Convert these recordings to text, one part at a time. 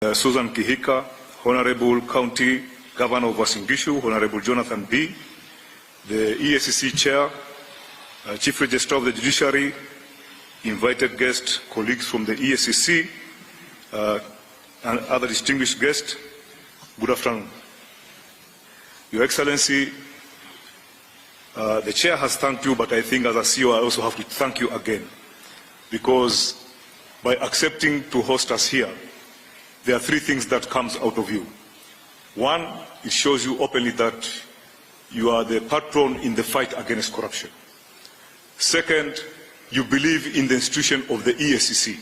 Susan Kihika, Honorable County Governor of Uasin Gishu, Honorable Jonathan B., the EACC Chair, Chief Registrar of the Judiciary, invited guests, colleagues from the EACC, and other distinguished guests, good afternoon. Your Excellency, the Chair has thanked you, but I think as a CEO I also have to thank you again, because by accepting to host us here, there are three things that comes out of you. One, it shows you openly that you are the patron in the fight against corruption. Second, you believe in the institution of the EACC.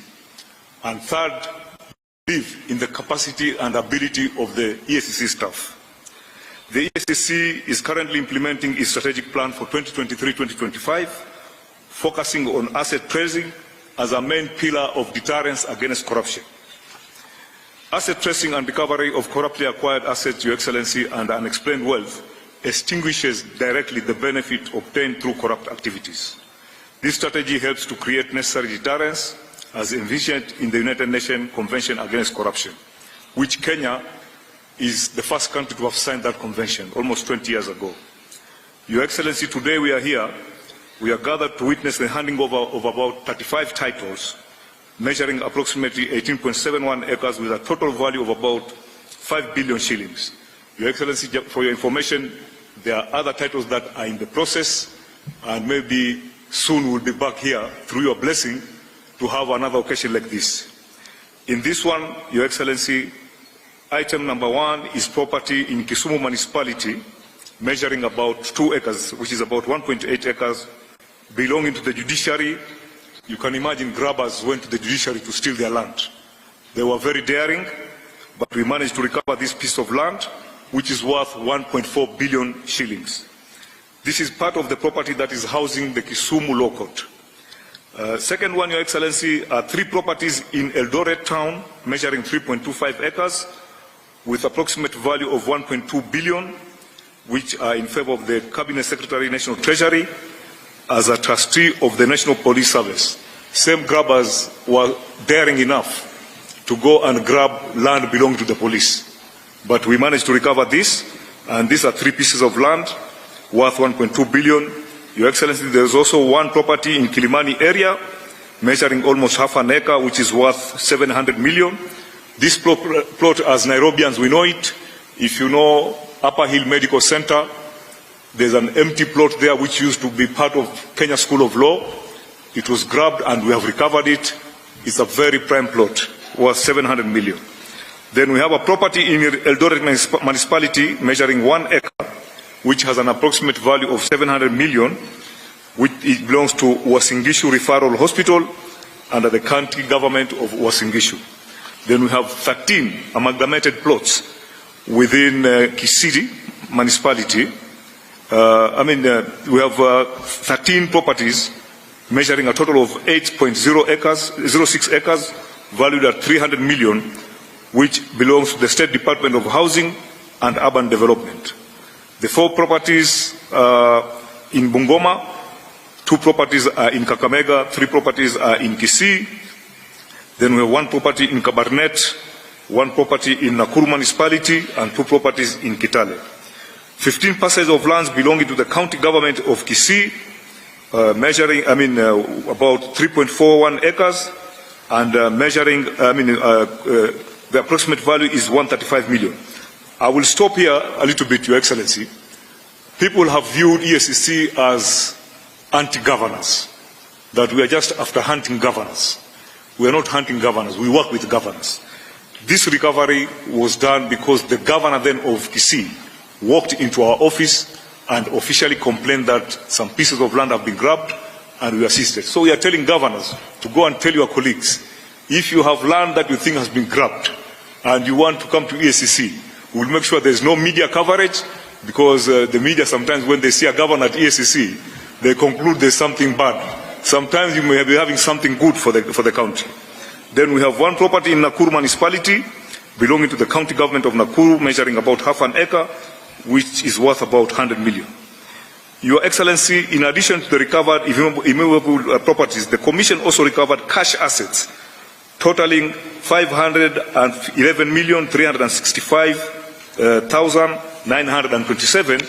And third, you believe in the capacity and ability of the EACC staff. The EACC is currently implementing its strategic plan for 2023-2025, focusing on asset tracing as a main pillar of deterrence against corruption. Asset tracing and recovery of corruptly acquired assets, Your Excellency, and unexplained wealth extinguishes directly the benefit obtained through corrupt activities. This strategy helps to create necessary deterrence as envisioned in the United Nations Convention Against Corruption, which Kenya is the first country to have signed that convention almost 20 years ago. Your Excellency, today we are here, we are gathered to witness the handing over of about 35 titles measuring approximately 18.71 acres with a total value of about 5 billion shillings. Your Excellency, for your information, there are other titles that are in the process, and maybe soon we'll be back here, through your blessing, to have another occasion like this. In this one, Your Excellency, item number 1 is property in Kisumu municipality, measuring about 2 acres, which is about 1.8 acres, belonging to the judiciary. You can imagine grabbers went to the judiciary to steal their land. They were very daring, but we managed to recover this piece of land, which is worth 1.4 billion shillings. This is part of the property that is housing the Kisumu Law Court. Second one, Your Excellency, are 3 properties in Eldoret town, measuring 3.25 acres, with approximate value of 1.2 billion, which are in favor of the Cabinet Secretary, National Treasury, as a trustee of the National Police Service. Same grabbers were daring enough to go and grab land belonging to the police. But we managed to recover this, and these are 3 pieces of land worth 1.2 billion. Your Excellency, there is also 1 property in Kilimani area, measuring almost half an acre, which is worth 700 million. This plot, as Nairobians we know it, if you know Upper Hill Medical Center, there's an empty plot there which used to be part of Kenya School of Law. It was grabbed and we have recovered it. It's a very prime plot, worth 700 million. Then we have a property in Eldoret municipality measuring 1 acre, which has an approximate value of 700 million, which it belongs to Uasin Gishu Referral Hospital under the county government of Uasin Gishu. Then we have 13 amalgamated plots within Kisii municipality. We have 13 properties measuring a total of 8.0 acres, 06 acres, valued at 300 million, which belongs to the State Department of Housing and Urban Development. The 4 properties in Bungoma, 2 properties are in Kakamega, 3 properties are in Kisii. Then we have 1 property in Kabarnet, 1 property in Nakuru municipality, and 2 properties in Kitale. 15 parcels of lands belonging to the county government of Kisii, measuring, about 3.41 acres, and the approximate value is 135 million. I will stop here a little bit, Your Excellency. People have viewed EACC as anti-governance, that we are just after hunting governors. We are not hunting governors, we work with governors. This recovery was done because the governor then of Kisii walked into our office and officially complained that some pieces of land have been grabbed, and we assisted. So we are telling governors to go and tell your colleagues, if you have land that you think has been grabbed and you want to come to EACC, we will make sure there is no media coverage, because the media sometimes, when they see a governor at EACC, they conclude there's something bad. Sometimes you may be having something good for the country. Then we have 1 property in Nakuru municipality belonging to the county government of Nakuru, measuring about half an acre, which is worth about 100 million. Your Excellency, in addition to the recovered immovable properties, the Commission also recovered cash assets totaling 511,365,927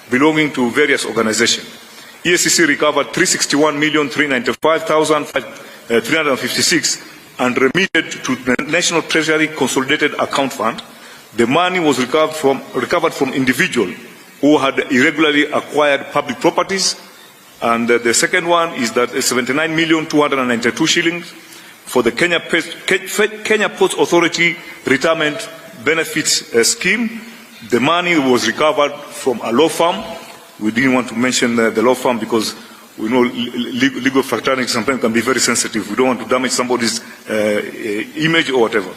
belonging to various organizations. EACC recovered 361,395,356 and remitted to the National Treasury Consolidated Account Fund. The money was recovered from individuals who had irregularly acquired public properties. And the second one is that 79,292 shillings for the Kenya Ports Authority Retirement Benefits Scheme. The money was recovered from a law firm. We didn't want to mention the law firm because we know legal fraternity sometimes can be very sensitive. We don't want to damage somebody's image or whatever.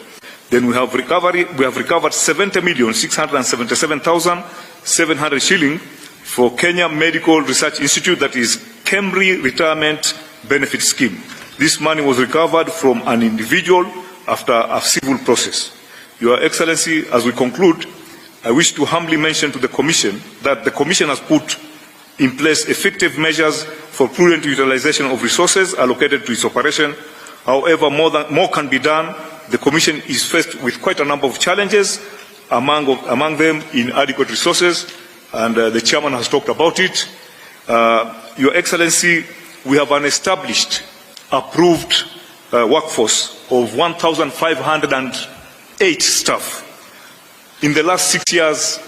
Then we have recovered 70,677,700 shillings for Kenya Medical Research Institute, that is KEMRI Retirement Benefit Scheme. This money was recovered from an individual after a civil process. Your Excellency, as we conclude, I wish to humbly mention to the Commission that the Commission has put in place effective measures for prudent utilization of resources allocated to its operation. However, more can be done. The Commission is faced with quite a number of challenges, among them inadequate resources, and the Chairman has talked about it. Your Excellency, we have an established, approved workforce of 1,508 staff. In the last 6 years,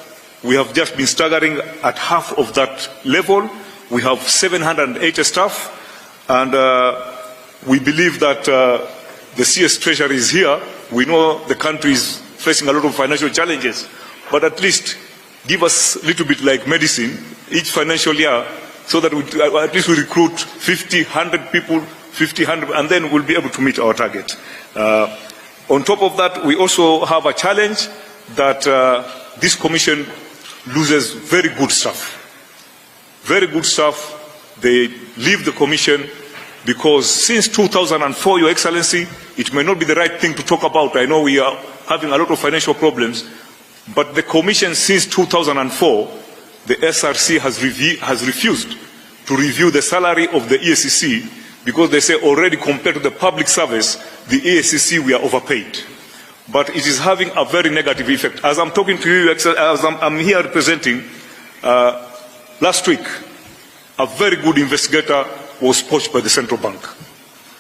we have just been staggering at half of that level. We have 780 staff, and we believe that the CS Treasury is here. We know the country is facing a lot of financial challenges, but at least give us a little bit like medicine each financial year, so that at least we recruit 50, 100 people, 50, 100, and then we'll be able to meet our target. On top of that, we also have a challenge that this Commission loses very good staff. Very good staff. They leave the Commission because since 2004, Your Excellency, it may not be the right thing to talk about. I know we are having a lot of financial problems, but the Commission since 2004, the SRC has refused to review the salary of the EACC because they say already compared to the public service, the EACC, we are overpaid. But it is having a very negative effect. As I'm talking to you, as I'm here representing, last week, a very good investigator was poached by the central bank.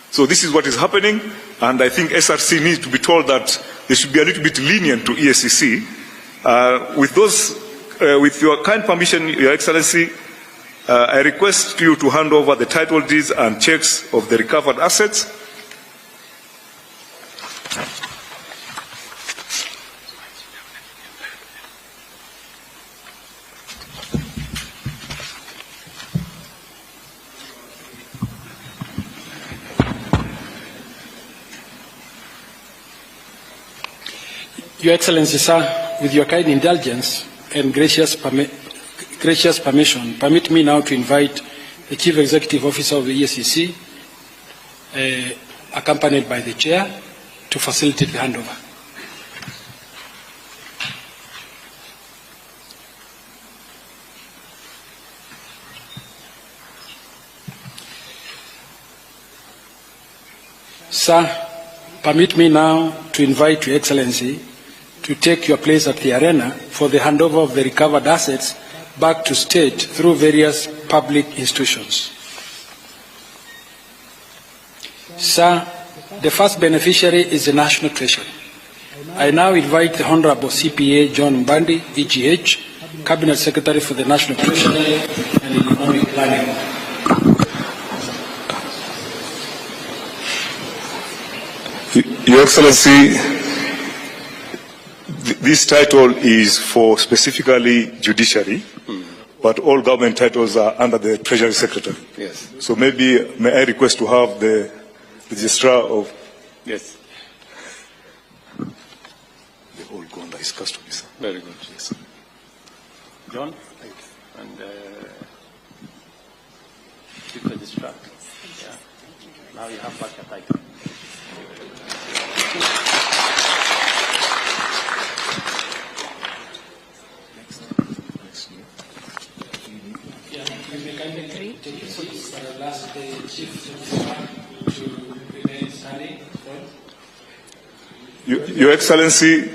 So this is what is happening, and I think SRC needs to be told that they should be a little bit lenient to EACC. With your kind permission, Your Excellency, I request you to hand over the title deeds and checks of the recovered assets. Your Excellency, sir, with your kind indulgence and gracious permission, permit me now to invite the Chief Executive Officer of the EACC, accompanied by the Chair, to facilitate the handover. Sir, permit me now to invite Your Excellency to take your place at the arena for the handover of the recovered assets back to state through various public institutions. Sir, the first beneficiary is the National Treasury. I now invite the Honorable CPA John Mbandi, EGH, Cabinet Secretary for the National Treasury and Economic Planning. Your Excellency, this title is for specifically judiciary, but all government titles are under the Treasury Secretary. Yes. So maybe may I request to have the registrar of... Yes. The whole go under his custody, sir. Very good. Yes. John? And Chief Registrar. Yeah. Now you have back your title. Your Excellency,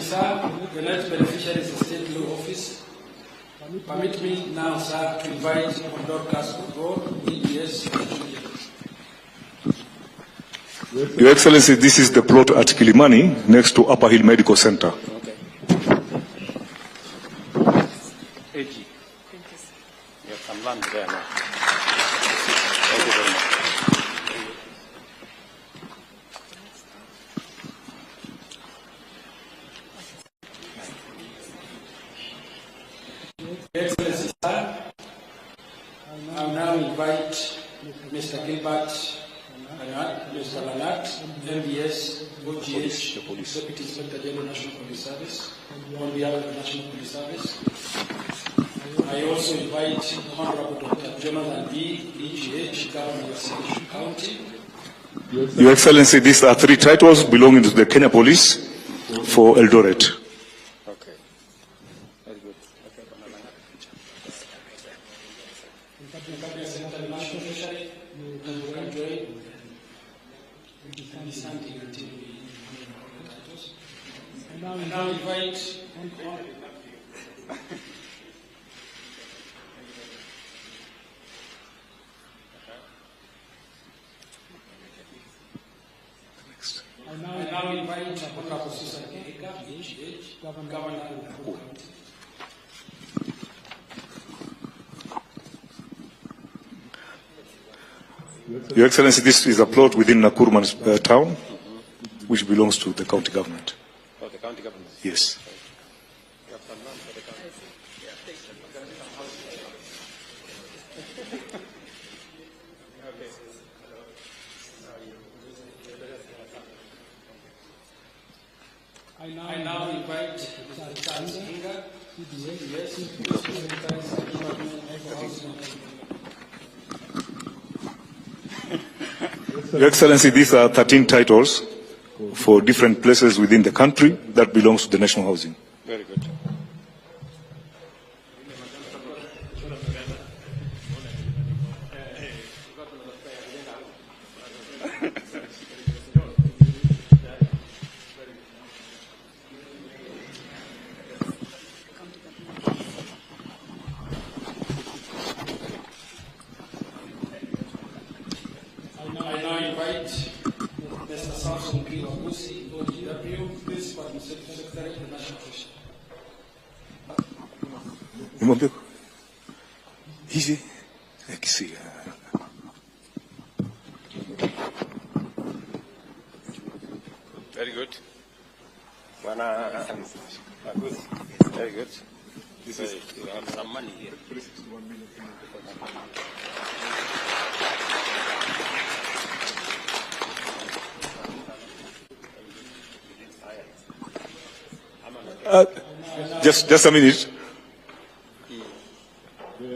Sir, the next beneficiary is the State Law Office. Permit me now, sir, to invite Doctors Road, EDS. Your Excellency, this is the plot at Kilimani, next to Upper Hill Medical Center. Okay. AG. You have some land there now. Thank you very much. Excellency, sir, I now invite Mr. Gilbert, Mr. Lanat, MBS, OGH, Deputy Inspector General National Police Service, on behalf of the National Police Service. I also invite Honorable Dr. Jonathan B., EGH, Governor of Salisbury County. Your Excellency, these are 3 titles belonging to the Kenya Police for Eldoret. Okay. Very good. I now invite Honorable Susan Kehika, EGH, Governor of Ruto County. Your Excellency, this is a plot within Nakuru town, which belongs to the county government. Oh, the county government. Yes. You have some land for the county. I now invite Mr. Charles Hinga, CDS, Your Excellency, these are 13 titles for different places within the country that belongs to the national housing. Very good. I now invite Mr. Samson P. Wabusi, OGW, Principal Secretary of the National Treasury. Nimwambie hizi kisi Very good. Good. Very good. You have some money here. Just a minute.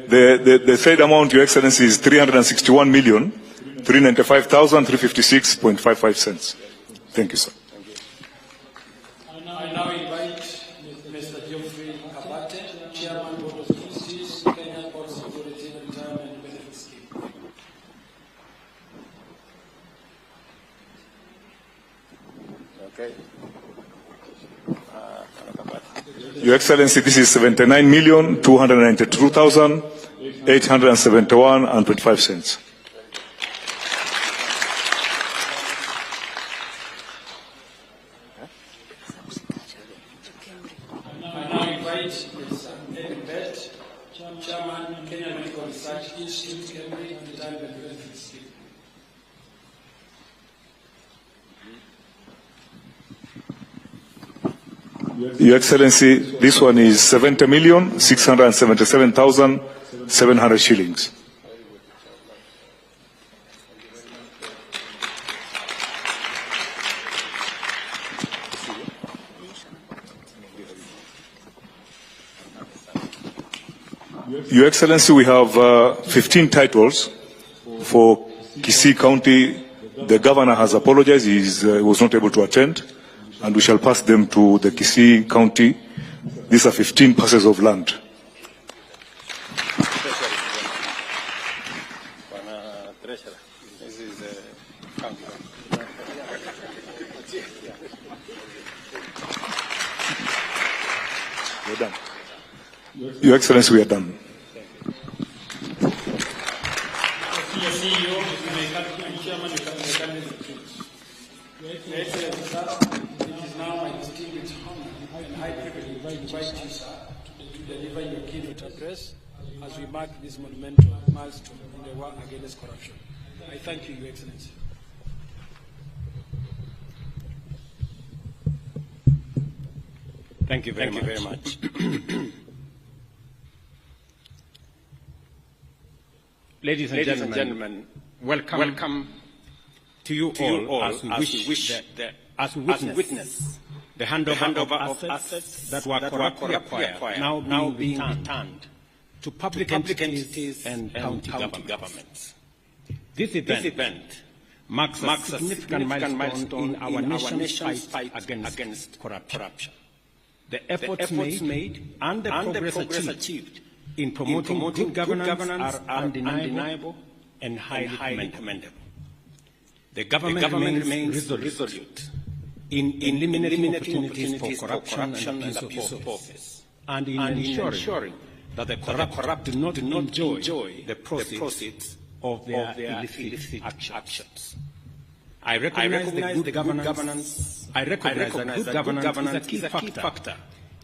The said amount, Your Excellency, is 361,395,356.55 cents. Thank you, sir. I now invite Mr. Geoffrey Kabate, Chairman Board of Trustees, Kenya Ports Authority Retirement Benefit Scheme. Okay. Your Excellency, this is 79,292,871.25 cents. I now invite Mr. David Bett, Chairman, Kenya Medical Research Institute, Cambridge Retirement Benefit Scheme. Your Excellency, this one is 70,677,700 shillings. Your Excellency, we have 15 titles for Kisii County. The governor has apologized; he was not able to attend, and we shall pass them to the Kisii County. These are 15 parcels of land. Treasurer, this is county. We're done. Your Excellency, we are done. Deliver your keynote address as we mark this monumental milestone in the war against corruption. I thank you, Your Excellency. Thank you very much. Ladies and gentlemen, welcome to you all as we witness the handover of assets that were corruptly acquired, now being returned to public entities and county governments. This event marks a significant milestone in our nation's fight against corruption. The efforts made and the progress achieved in promoting good governance are undeniable and highly commendable. The government remains resolute in eliminating opportunities for corruption and abuse of office, and in ensuring that the corrupt do not enjoy the proceeds of their illicit actions. I recognize that good governance is a key factor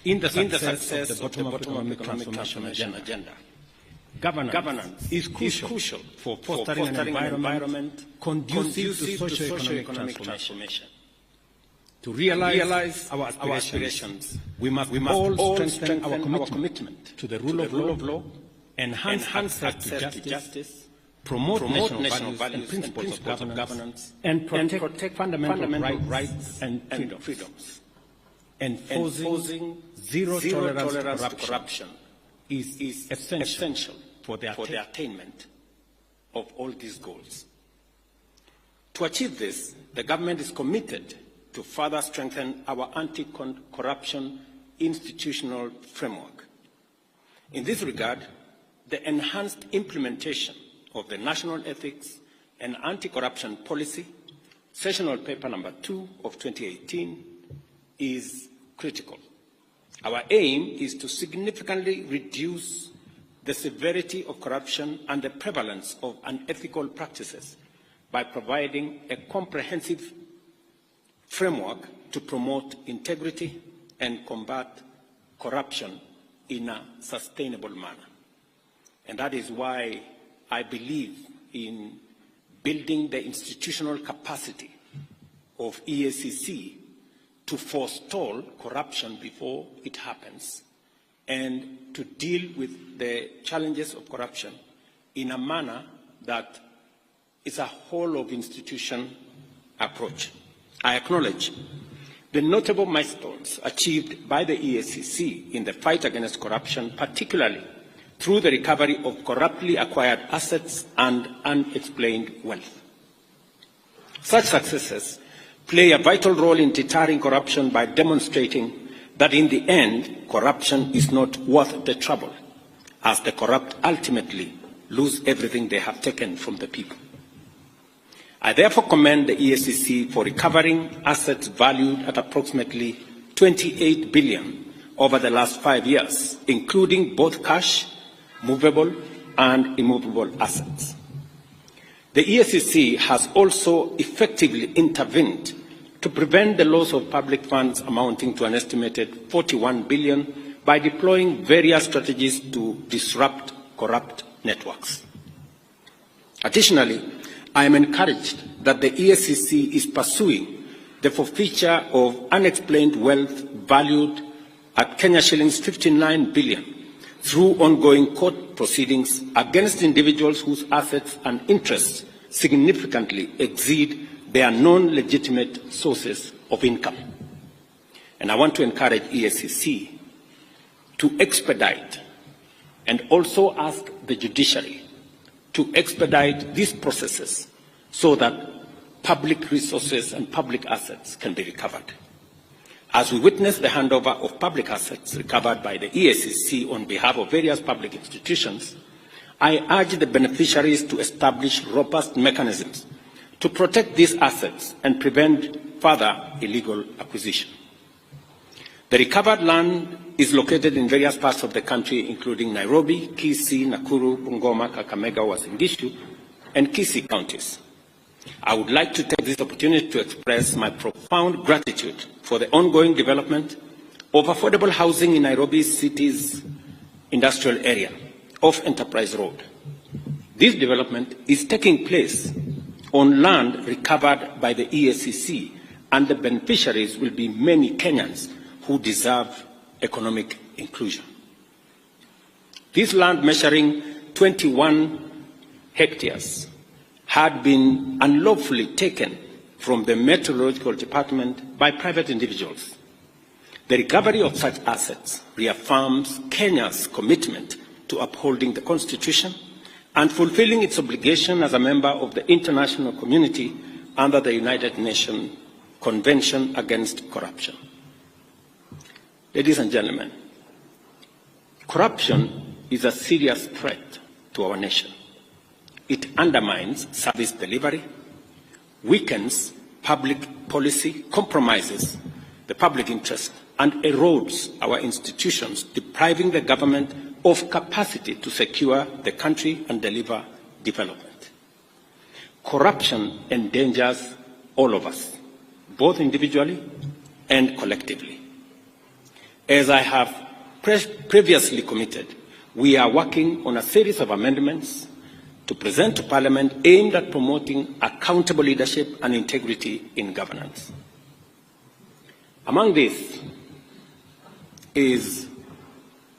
in the success of the bottom-up economic transformation agenda. Governance is crucial for fostering an environment conducive to socio-economic transformation. To realize our aspirations, we must all strengthen our commitment to the rule of law, enhance access to justice, promote national values and principles of governance, and protect fundamental rights and freedoms. Enforcing zero tolerance to corruption is essential for the attainment of all these goals. To achieve this, the government is committed to further strengthen our anti-corruption institutional framework. In this regard, the enhanced implementation of the National Ethics and Anti-Corruption Policy, Sessional Paper Number 2 of 2018, is critical. Our aim is to significantly reduce the severity of corruption and the prevalence of unethical practices by providing a comprehensive framework to promote integrity and combat corruption in a sustainable manner. And that is why I believe in building the institutional capacity of EACC to forestall corruption before it happens and to deal with the challenges of corruption in a manner that is a whole of institution approach. I acknowledge the notable milestones achieved by the EACC in the fight against corruption, particularly through the recovery of corruptly acquired assets and unexplained wealth. Such successes play a vital role in deterring corruption by demonstrating that in the end, corruption is not worth the trouble, as the corrupt ultimately lose everything they have taken from the people. I therefore commend the EACC for recovering assets valued at approximately 28 billion over the last 5 years, including both cash, movable and immovable assets. The EACC has also effectively intervened to prevent the loss of public funds amounting to an estimated 41 billion by deploying various strategies to disrupt corrupt networks. Additionally, I am encouraged that the EACC is pursuing the forfeiture of unexplained wealth valued at Kenya shillings 59 billion through ongoing court proceedings against individuals whose assets and interests significantly exceed their non-legitimate sources of income. And I want to encourage EACC to expedite and also ask the judiciary to expedite these processes so that public resources and public assets can be recovered. As we witness the handover of public assets recovered by the EACC on behalf of various public institutions, I urge the beneficiaries to establish robust mechanisms to protect these assets and prevent further illegal acquisition. The recovered land is located in various parts of the country, including Nairobi, Kisii, Nakuru, Bungoma, Kakamega, Uasin Gishu, and Kisii counties. I would like to take this opportunity to express my profound gratitude for the ongoing development of affordable housing in Nairobi city's industrial area off Enterprise Road. This development is taking place on land recovered by the EACC, and the beneficiaries will be many Kenyans who deserve economic inclusion. This land, measuring 21 hectares, had been unlawfully taken from the Meteorological Department by private individuals. The recovery of such assets reaffirms Kenya's commitment to upholding the Constitution and fulfilling its obligation as a member of the international community under the United Nations Convention Against Corruption. Ladies and gentlemen, corruption is a serious threat to our nation. It undermines service delivery, weakens public policy, compromises the public interest, and erodes our institutions, depriving the government of capacity to secure the country and deliver development. Corruption endangers all of us, both individually and collectively. As I have previously committed, we are working on a series of amendments to present to Parliament aimed at promoting accountable leadership and integrity in governance. Among these is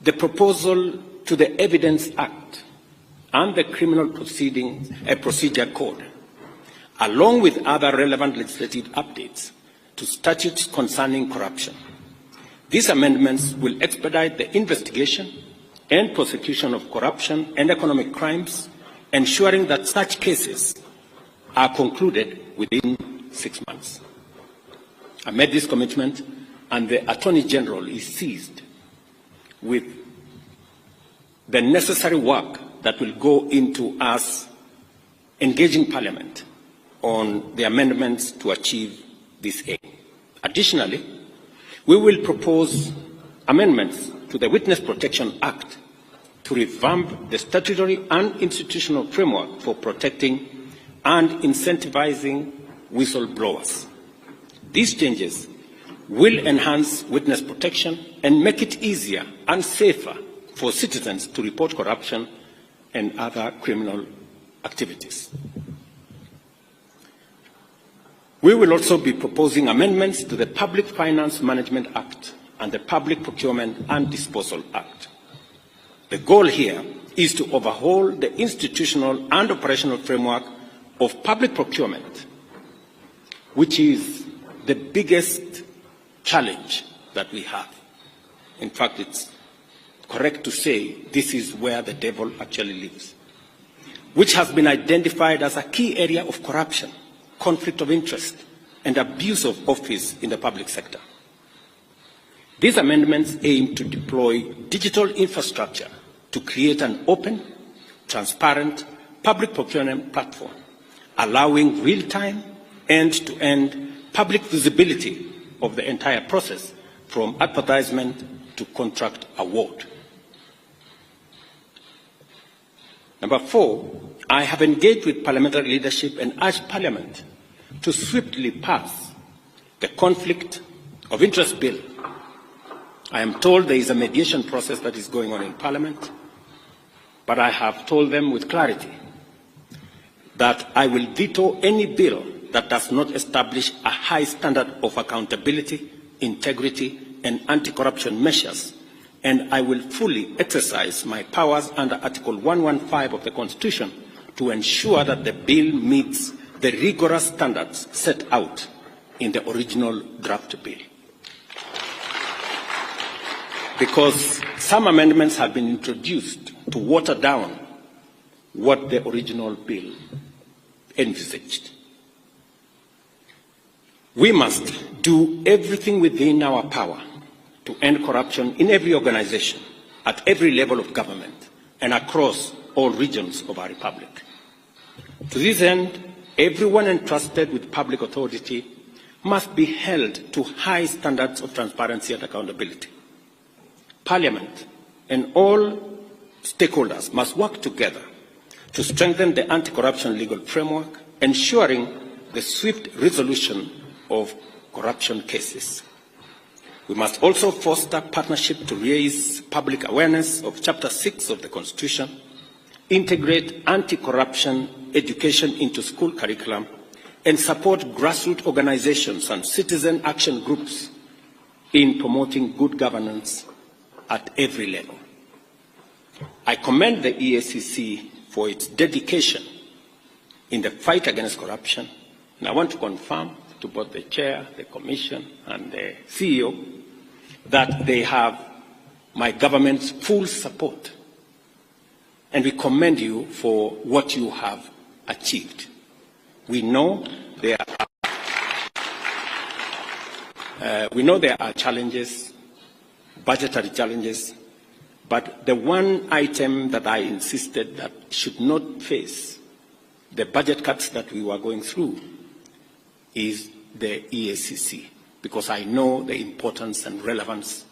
the proposal to the Evidence Act and the Criminal Procedure Code, along with other relevant legislative updates to statutes concerning corruption. These amendments will expedite the investigation and prosecution of corruption and economic crimes, ensuring that such cases are concluded within 6 months. I made this commitment, and the Attorney General is seized with the necessary work that will go into us engaging Parliament on the amendments to achieve this aim. Additionally, we will propose amendments to the Witness Protection Act to revamp the statutory and institutional framework for protecting and incentivizing whistleblowers. These changes will enhance witness protection and make it easier and safer for citizens to report corruption and other criminal activities. We will also be proposing amendments to the Public Finance Management Act and the Public Procurement and Disposal Act. The goal here is to overhaul the institutional and operational framework of public procurement, which is the biggest challenge that we have. In fact, it's correct to say this is where the devil actually lives, which has been identified as a key area of corruption, conflict of interest, and abuse of office in the public sector. These amendments aim to deploy digital infrastructure to create an open, transparent public procurement platform, allowing real-time, end-to-end public visibility of the entire process, from advertisement to contract award. Number 4, I have engaged with parliamentary leadership and urged Parliament to swiftly pass the Conflict of Interest Bill. I am told there is a mediation process that is going on in Parliament, but I have told them with clarity that I will veto any bill that does not establish a high standard of accountability, integrity, and anti-corruption measures, and I will fully exercise my powers under Article 115 of the Constitution to ensure that the bill meets the rigorous standards set out in the original draft bill. Because some amendments have been introduced to water down what the original bill envisaged. We must do everything within our power to end corruption in every organization, at every level of government, and across all regions of our republic. To this end, everyone entrusted with public authority must be held to high standards of transparency and accountability. Parliament and all stakeholders must work together to strengthen the anti-corruption legal framework, ensuring the swift resolution of corruption cases. We must also foster partnership to raise public awareness of Chapter 6 of the Constitution, integrate anti-corruption education into school curriculum, and support grassroots organizations and citizen action groups in promoting good governance at every level. I commend the EACC for its dedication in the fight against corruption, and I want to confirm to both the Chair, the Commission, and the CEO that they have my government's full support, and we commend you for what you have achieved. We know there are challenges, budgetary challenges, but the one item that I insisted that should not face the budget cuts that we were going through is the EACC, because I know the importance and relevance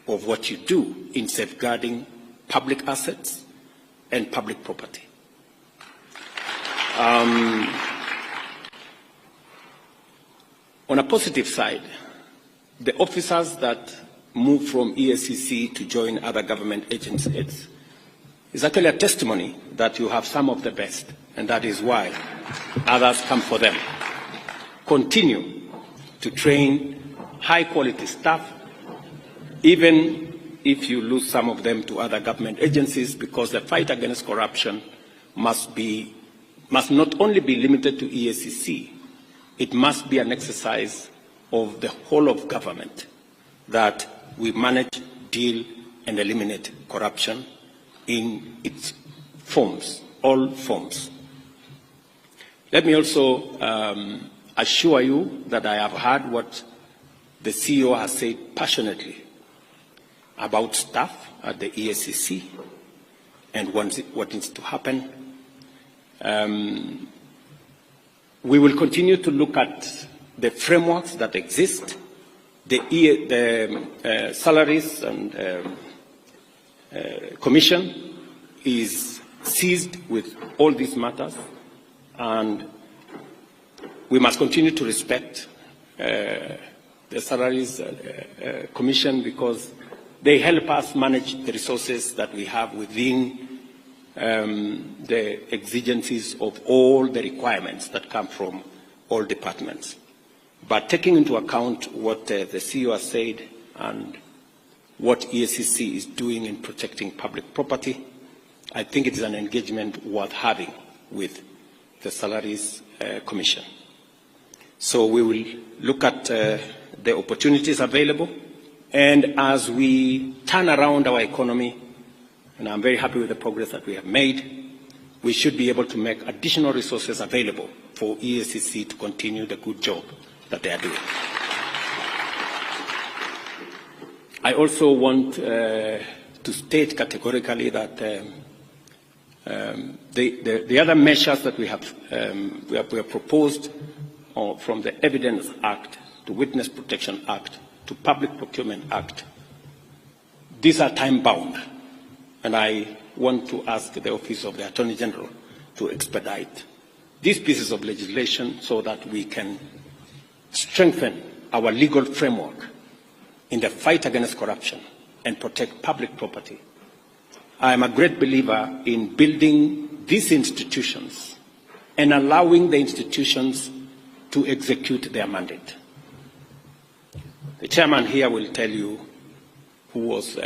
of what you do in safeguarding public assets and public property. On a positive side, the officers that move from EACC to join other government agencies is actually a testimony that you have some of the best, and that is why others come for them. Continue to train high-quality staff, even if you lose some of them to other government agencies, because the fight against corruption must not only be limited to EACC, it must be an exercise of the whole of government that we manage, deal, and eliminate corruption in its forms, all forms. Let me also assure you that I have heard what the CEO has said passionately about staff at the EACC and what needs to happen. We will continue to look at the frameworks that exist, the salaries and commission is seized with all these matters, and we must continue to respect the salaries commission, because they help us manage the resources that we have within the exigencies of all the requirements that come from all departments. But taking into account what the CEO has said and what EACC is doing in protecting public property, I think it is an engagement worth having with the Salaries Commission. So we will look at the opportunities available, and as we turn around our economy, and I'm very happy with the progress that we have made, we should be able to make additional resources available for EACC to continue the good job that they are doing. I also want to state categorically that the other measures that we have proposed from the Evidence Act to Witness Protection Act to Public Procurement Act, these are time-bound, and I want to ask the Office of the Attorney General to expedite these pieces of legislation so that we can strengthen our legal framework in the fight against corruption and protect public property. I am a great believer in building these institutions and allowing the institutions to execute their mandate. The chairman here will tell you, who was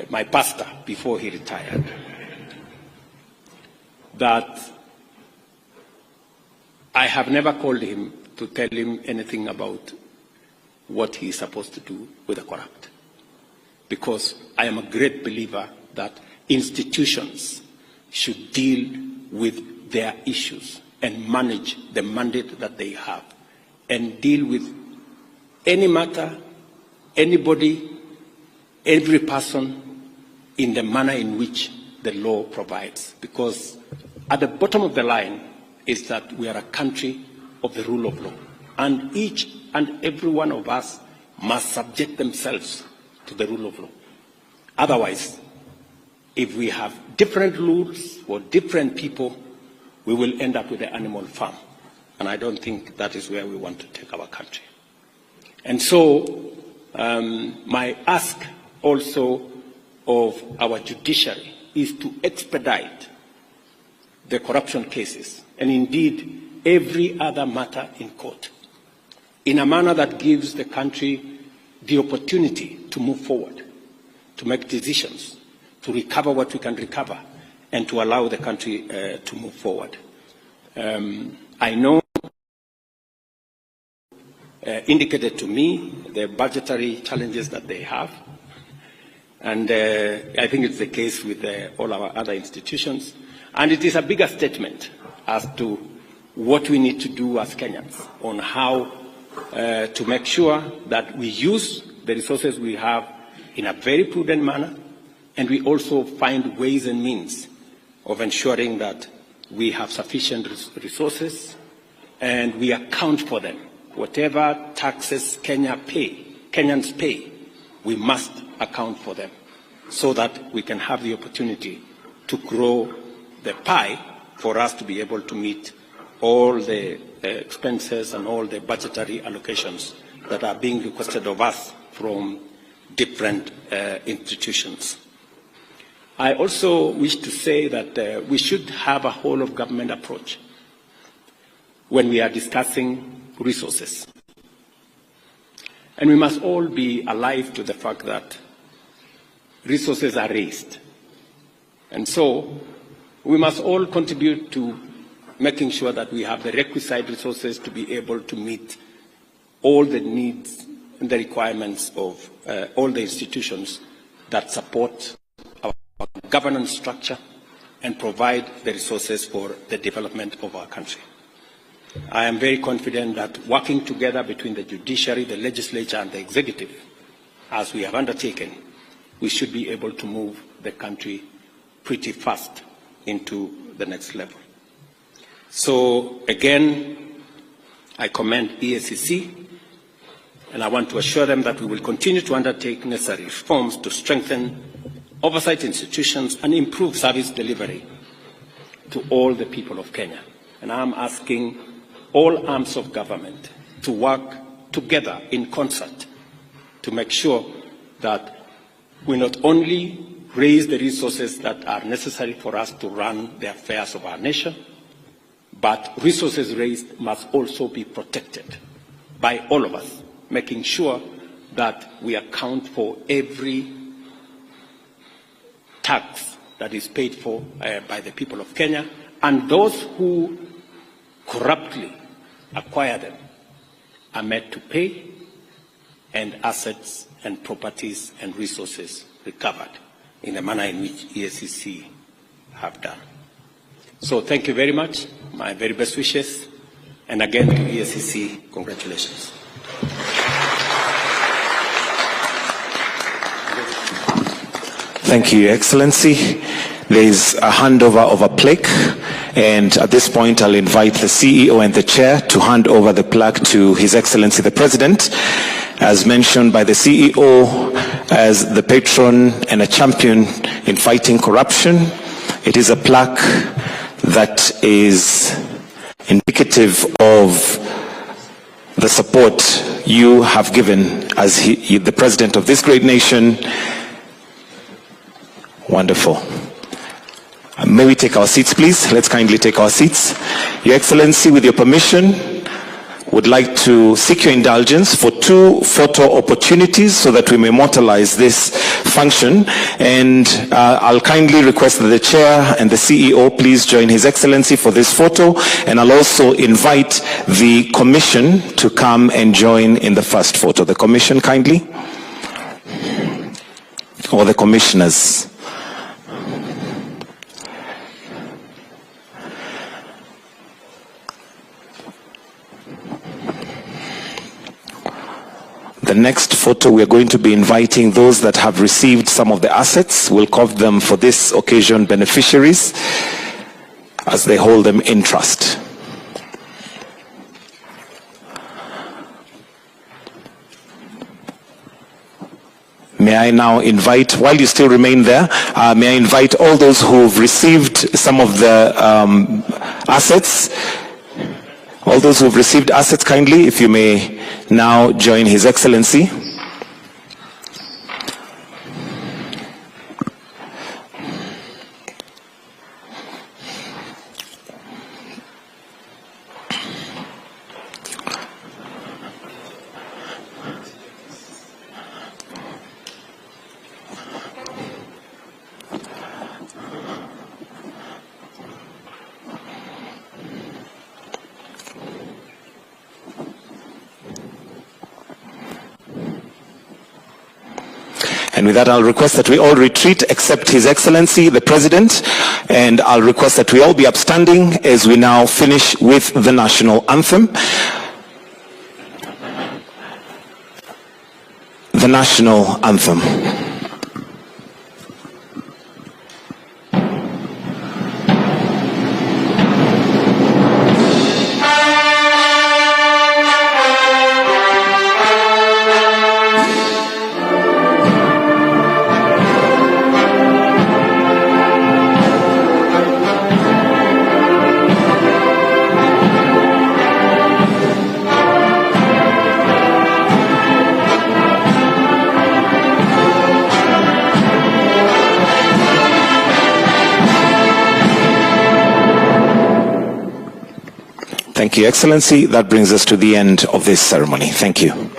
my pastor before he retired, that I have never called him to tell him anything about what he is supposed to do with the corrupt, because I am a great believer that institutions should deal with their issues and manage the mandate that they have and deal with any matter, anybody, every person in the manner in which the law provides. Because at the bottom of the line is that we are a country of the rule of law. And each and every one of us must subject themselves to the rule of law. Otherwise, if we have different rules for different people, we will end up with the animal farm. And I don't think that is where we want to take our country. And so, my ask also of our judiciary is to expedite the corruption cases, and indeed every other matter in court, in a manner that gives the country the opportunity to move forward, to make decisions, to recover what we can recover, and to allow the country to move forward. I know indicated to me the budgetary challenges that they have, and I think it's the case with all our other institutions. And it is a bigger statement as to what we need to do as Kenyans on how to make sure that we use the resources we have in a very prudent manner, and we also find ways and means of ensuring that we have sufficient resources and we account for them. Whatever taxes Kenyans pay, we must account for them so that we can have the opportunity to grow the pie for us to be able to meet all the expenses and all the budgetary allocations that are being requested of us from different institutions. I also wish to say that we should have a whole-of-government approach when we are discussing resources. And we must all be alive to the fact that resources are raised. And so we must all contribute to making sure that we have the requisite resources to be able to meet all the needs and the requirements of all the institutions that support our governance structure and provide the resources for the development of our country. I am very confident that working together between the judiciary, the legislature, and the executive, as we have undertaken, we should be able to move the country pretty fast into the next level. So again, I commend EACC, and I want to assure them that we will continue to undertake necessary reforms to strengthen oversight institutions and improve service delivery to all the people of Kenya. And I'm asking all arms of government to work together in concert to make sure that we not only raise the resources that are necessary for us to run the affairs of our nation, but resources raised must also be protected by all of us, making sure that we account for every tax that is paid for by the people of Kenya, and those who corruptly acquire them are made to pay, and assets and properties and resources recovered in the manner in which EACC have done. So thank you very much. My very best wishes. And again to EACC, congratulations. Thank you, Your Excellency. There is a handover of a plaque, and at this point I'll invite the CEO and the Chair to hand over the plaque to His Excellency the President. As mentioned by the CEO, as the patron and a champion in fighting corruption, it is a plaque that is indicative of the support you have given as the President of this great nation. Wonderful. May we take our seats, please? Let's kindly take our seats. Your Excellency, with your permission, would like to seek your indulgence for 2 photo opportunities so that we may immortalize this function. And I'll kindly request that the Chair and the CEO please join His Excellency for this photo. And I'll also invite the Commission to come and join in the first photo. The Commission, kindly. Or the Commissioners. The next photo, we are going to be inviting those that have received some of the assets. We'll call them for this occasion beneficiaries as they hold them in trust. may I now invite, while you still remain there, may I invite all those who have received some of the assets, all those who have received assets kindly, if you may now join His Excellency. And with that, I'll request that we all retreat except His Excellency, the President, and I'll request that we all be upstanding as we now finish with the national anthem. The national anthem. Thank you, Excellency. That brings us to the end of this ceremony. Thank you.